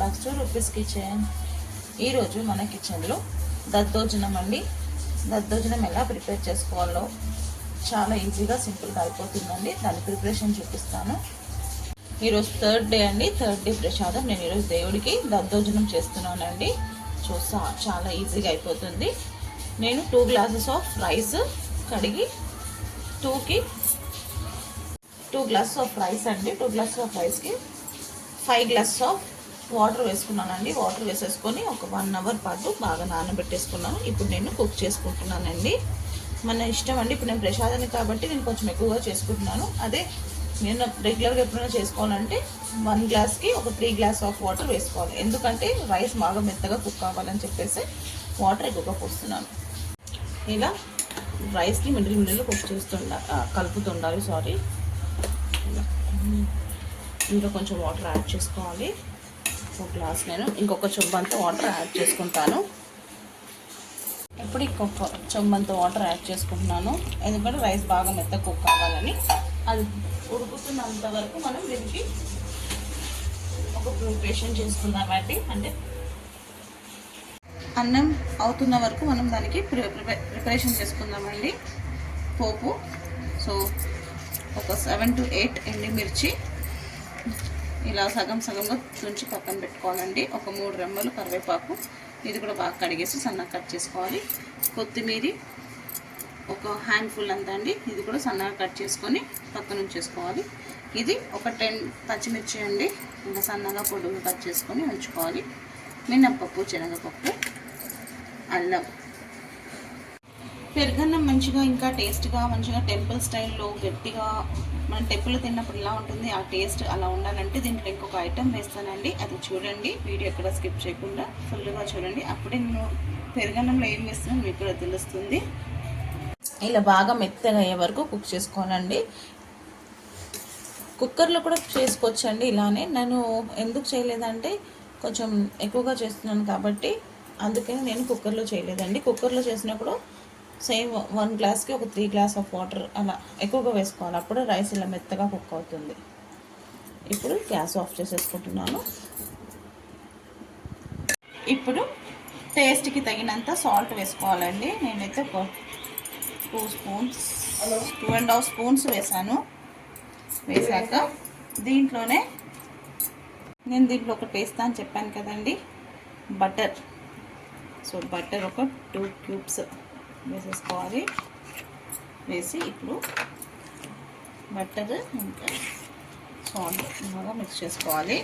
Back to rupees kitchen. ఈరోజు మన కిచెన్లో దద్దోజనం అండి. దద్దోజనం ఎలా ప్రిపేర్ చేసుకోవాలో చాలా ఈజీగా సింపుల్గా అయిపోతుందండి. దాని ప్రిపరేషన్ చూపిస్తాను. ఈరోజు థర్డ్ డే అండి. థర్డ్ డే ప్రసాదం. నేను ఈరోజు దేవుడికి దద్దోజనం చేస్తున్నానండి. చాలా ఈజీగా అయిపోతుంది. నేను 2 గ్లాసెస్ ఆఫ్ రైస్ కడిగి 2 గ్లాసెస్ ఆఫ్ రైస్ అండి. 2 గ్లాసెస్ ఆఫ్ రైస్కి 5 గ్లాసెస్ ఆఫ్ వాటర్ వేసుకున్నానండి. వాటర్ వేసేసుకొని ఒక 1 అవర్ పాటు బాగా నానబెట్టేసుకున్నాను. ఇప్పుడు నేను కుక్ చేసుకుంటున్నానండి. మన ఇష్టం అండి. ఇప్పుడు నేను ప్రసాదాన్ని కాబట్టి నేను కొంచెం ఎక్కువగా చేసుకుంటున్నాను. అదే నేను రెగ్యులర్గా ఎప్పుడైనా చేసుకోవాలంటే 1 గ్లాస్కి ఒక 3 గ్లాస్ ఆఫ్ వాటర్ వేసుకోవాలి. ఎందుకంటే రైస్ బాగా మెత్తగా కుక్ కావాలని చెప్పేసి వాటర్ ఎక్కువగా పోస్తున్నాను. ఇలా రైస్ని మిడిల్ కుక్ కలుపుతుండాలి. ఇంకా కొంచెం వాటర్ యాడ్ చేసుకోవాలి. ఒక గ్లాస్ నేను ఇంకొక చెంబంత వాటర్ యాడ్ చేసుకుంటాను. ఇప్పుడు ఇంకొక చెంబంత వాటర్ యాడ్ చేసుకుంటున్నాను. ఎందుకంటే రైస్ బాగా మెత్తగా కుక్ కావాలని. అది ఉడుకుతున్నంత వరకు మనం దీనికి ఒక ప్రిపరేషన్ చేసుకుందామండి. అంటే అన్నం అవుతున్న వరకు మనం దానికి ప్రిపరేషన్ చేసుకుందామండి. పోపు ఒక 7 to 8 ఎండుమిర్చి ఇలా సగంగా తుంచి పక్కన పెట్టుకోవాలండి. ఒక 3 రెమ్మలు కరివేపాకు, ఇది కూడా బాగా కడిగేసి సన్నగా కట్ చేసుకోవాలి. కొత్తిమీర ఒక హ్యాండ్ఫుల్ అంతా అండి, ఇది కూడా సన్నగా కట్ చేసుకొని పక్కన ఉంచేసుకోవాలి. ఇది ఒక 10 పచ్చిమిర్చి అండి, ఇంకా సన్నగా పొడుగు కట్ చేసుకొని ఉంచుకోవాలి. మినప్పప్పు, శనగపప్పు, అల్లం. పెరుగన్నం మంచిగా ఇంకా టేస్ట్గా మంచిగా టెంపుల్ స్టైల్లో గట్టిగా మనం టెంపుల్ తిన్నప్పుడు ఇలా ఉంటుంది. ఆ టేస్ట్ అలా ఉండాలంటే దీంట్లో ఇంకొక ఐటెం వేస్తానండి. అది చూడండి, వీడియో ఎక్కడ స్కిప్ చేయకుండా ఫుల్గా చూడండి. అప్పుడే నేను పెరుగన్నంలో ఏం వేస్తున్నాను మీకు కూడా తెలుస్తుంది. ఇలా బాగా మెత్తగా అయ్యే వరకు కుక్ చేసుకోవాలండి. కుక్కర్లో కూడా చేసుకోవచ్చండి ఇలానే. నేను ఎందుకు చేయలేదంటే కొంచెం ఎక్కువగా చేస్తున్నాను కాబట్టి అందుకని నేను కుక్కర్లో చేయలేదండి. కుక్కర్లో చేసినప్పుడు సేమ్ 1 గ్లాస్కి ఒక 3 గ్లాస్ ఆఫ్ వాటర్ అలా ఎక్కువగా వేసుకోవాలి. అప్పుడు రైస్ ఇలా మెత్తగా కుక్ అవుతుంది. ఇప్పుడు గ్యాస్ ఆఫ్ చేసేసుకుంటున్నాను. ఇప్పుడు టేస్ట్కి తగినంత సాల్ట్ వేసుకోవాలండి. నేనైతే ఒక 2.5 స్పూన్స్ వేసాను. వేసాక దీంట్లోనే నేను దీంట్లో ఒకటి వేస్తా అని చెప్పాను కదండి, బటర్. బటర్ ఒక 2 క్యూబ్స్ వేసేసుకోవాలి. వేసి ఇప్పుడు బటర్ ఇంకా సాల్ట్ బాగా మిక్స్ చేసుకోవాలి.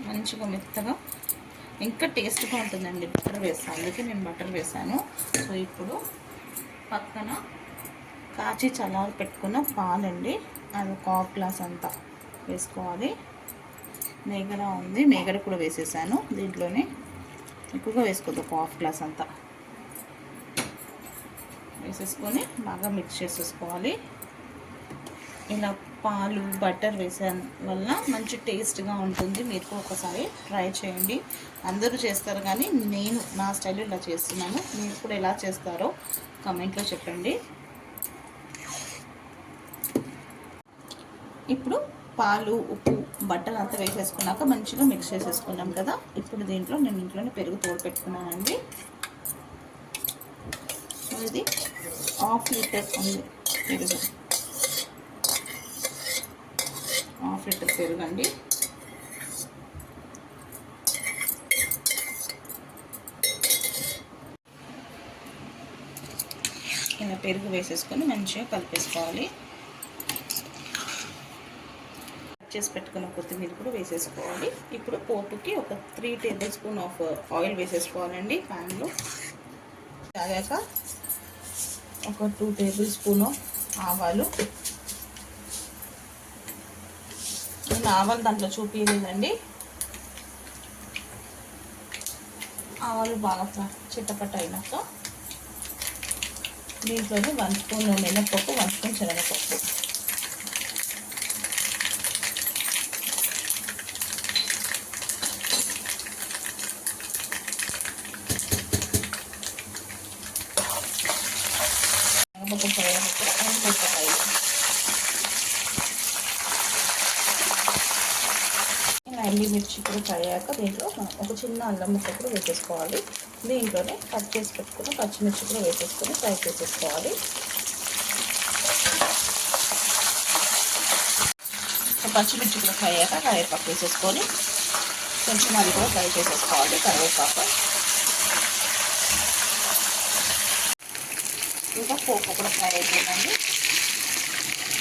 మంచిగా మెత్తగా ఇంకా టేస్ట్గా ఉంటుందండి బటర్ వేస్తాను. అందుకే నేను బటర్ వేసాను. ఇప్పుడు పక్కన కాచి చల్లారి పెట్టుకున్న పాలండి, అది ఒక 1/2 గ్లాస్ అంతా వేసుకోవాలి. మేగడ ఉంది, మేగడ కూడా వేసేసాను. దీంట్లోనే ఎక్కువగా వేసుకోవద్దు, ఒక 1/2 గ్లాస్ అంతా వేసేసుకొని బాగా మిక్స్ చేసేసుకోవాలి. ఇలా పాలు బటర్ వేసాను వల్ల మంచి టేస్ట్గా ఉంటుంది. మీరు కూడా ఒకసారి ట్రై చేయండి. అందరూ చేస్తారు కానీ నేను నా స్టైల్లో ఇలా చేస్తున్నాను. మీరు కూడా ఎలా చేస్తారో కామెంట్లో చెప్పండి. ఇప్పుడు పాలు, ఉప్పు, బట్టలు అంతా వేసేసుకున్నాక మంచిగా మిక్స్ చేసేసుకున్నాం కదా. ఇప్పుడు దీంట్లో నేను ఇంట్లోనే పెరుగు తోడు పెట్టుకున్నానండి. ఇది 1/2 లీటర్ ఉంది పెరుగు, 1/2 లీటర్ పెరుగు అండి. ఇలా పెరుగు వేసేసుకొని మంచిగా కలిపేసుకోవాలి. చేసి పెట్టుకున్న కొత్తిమీర కూడా వేసేసుకోవాలి. ఇప్పుడు పోపుకి ఒక 3 టేబుల్ స్పూన్ ఆఫ్ ఆయిల్ వేసేసుకోవాలండి ప్యాన్లో. తాగాక ఒక 2 టేబుల్ స్పూన్ ఆఫ్ ఆవాలు. నేను ఆవాలు దాంట్లో చూపించలేదండి. ఆవాలు బాగా చిట్టపట్ట అయినాక దీంట్లోనే 1 స్పూన్ మినప్పప్పు, 1 స్పూన్ శనగపప్పు. ఎండుమిర్చి కూడా ఫ్రై అయ్యాక దీంట్లో మనం ఒక చిన్న అల్లం ముక్క కూడా వేసేసుకోవాలి. దీంట్లోనే కట్ చేసి పెట్టుకున్న పచ్చిమిర్చి కూడా వేసేసుకొని ఫ్రై చేసేసుకోవాలి. పచ్చిమిర్చి కూడా ఫ్రై అయ్యాక కరివేపాకు వేసేసుకొని కొంచెం అది కూడా ఫ్రై చేసేసుకోవాలి. కరివేపాకు ఇంకా పోపు కూడా ఫ్రై అయిపోయిందండి.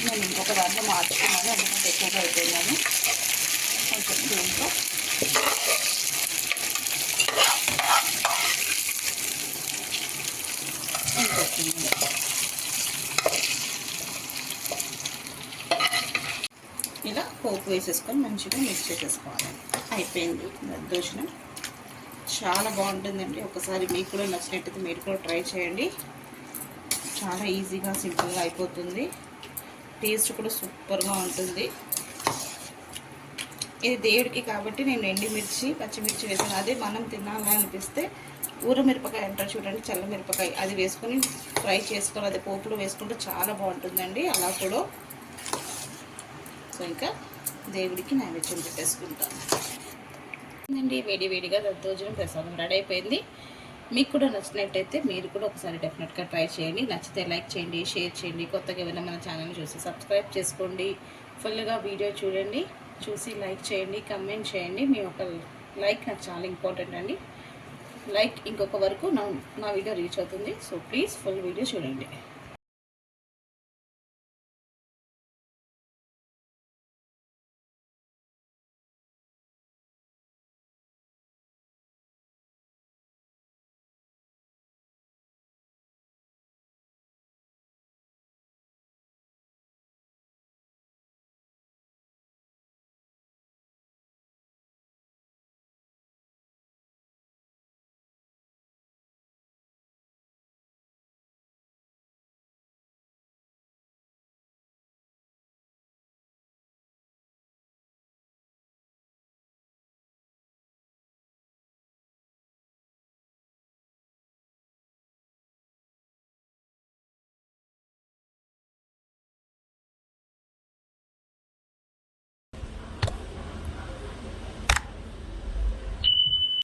నేను ఇంకొక దాంట్లో మార్చుకున్నాను, ఎందుకంటే ఎక్కువగా అయిపోయిందని. కొంచెం దీంట్లో ఇలా పోపు వేసేసుకొని మంచిగా మిక్స్ చేసేసుకోవాలి. అయిపోయింది దద్దోజనం. చాలా బాగుంటుందండి. ఒకసారి మీకు కూడా నచ్చినట్టయితే మీరు కూడా ట్రై చేయండి. చాలా ఈజీగా సింపుల్గా అయిపోతుంది. టేస్ట్ కూడా సూపర్గా ఉంటుంది. ఇది దేవుడికి కాబట్టి నేను ఎండుమిర్చి పచ్చిమిర్చి వేసాను. అదే మనం తినాలని అనిపిస్తే ఊరమిరపకాయ అంటారు చూడండి, చల్ల మిరపకాయ, అది వేసుకొని ఫ్రై చేసుకోవాలి. అది పోపులో వేసుకుంటే చాలా బాగుంటుందండి. అలా కూడా సో ఇంకా దేవుడికి నైవేద్యం పెట్టేసుకుంటాను అండి. వేడి వేడిగా దద్దోజనం ప్రసాదం రెడీ అయిపోయింది. మీకు కూడా నచ్చినట్టయితే మీరు కూడా ఒకసారి డెఫినెట్గా ట్రై చేయండి. నచ్చితే లైక్ చేయండి, షేర్ చేయండి. కొత్తగా ఏమైనా మన ఛానల్ని చూసి సబ్స్క్రైబ్ చేసుకోండి. ఫుల్గా వీడియో చూడండి, చూసి లైక్ చేయండి, కమెంట్ చేయండి. మీ ఒక లైక్ నాకు చాలా ఇంపార్టెంట్ అండి. లైక్ ఇంకొక వరకు నా వీడియో రీచ్ అవుతుంది. సో ప్లీజ్ ఫుల్ వీడియో చూడండి.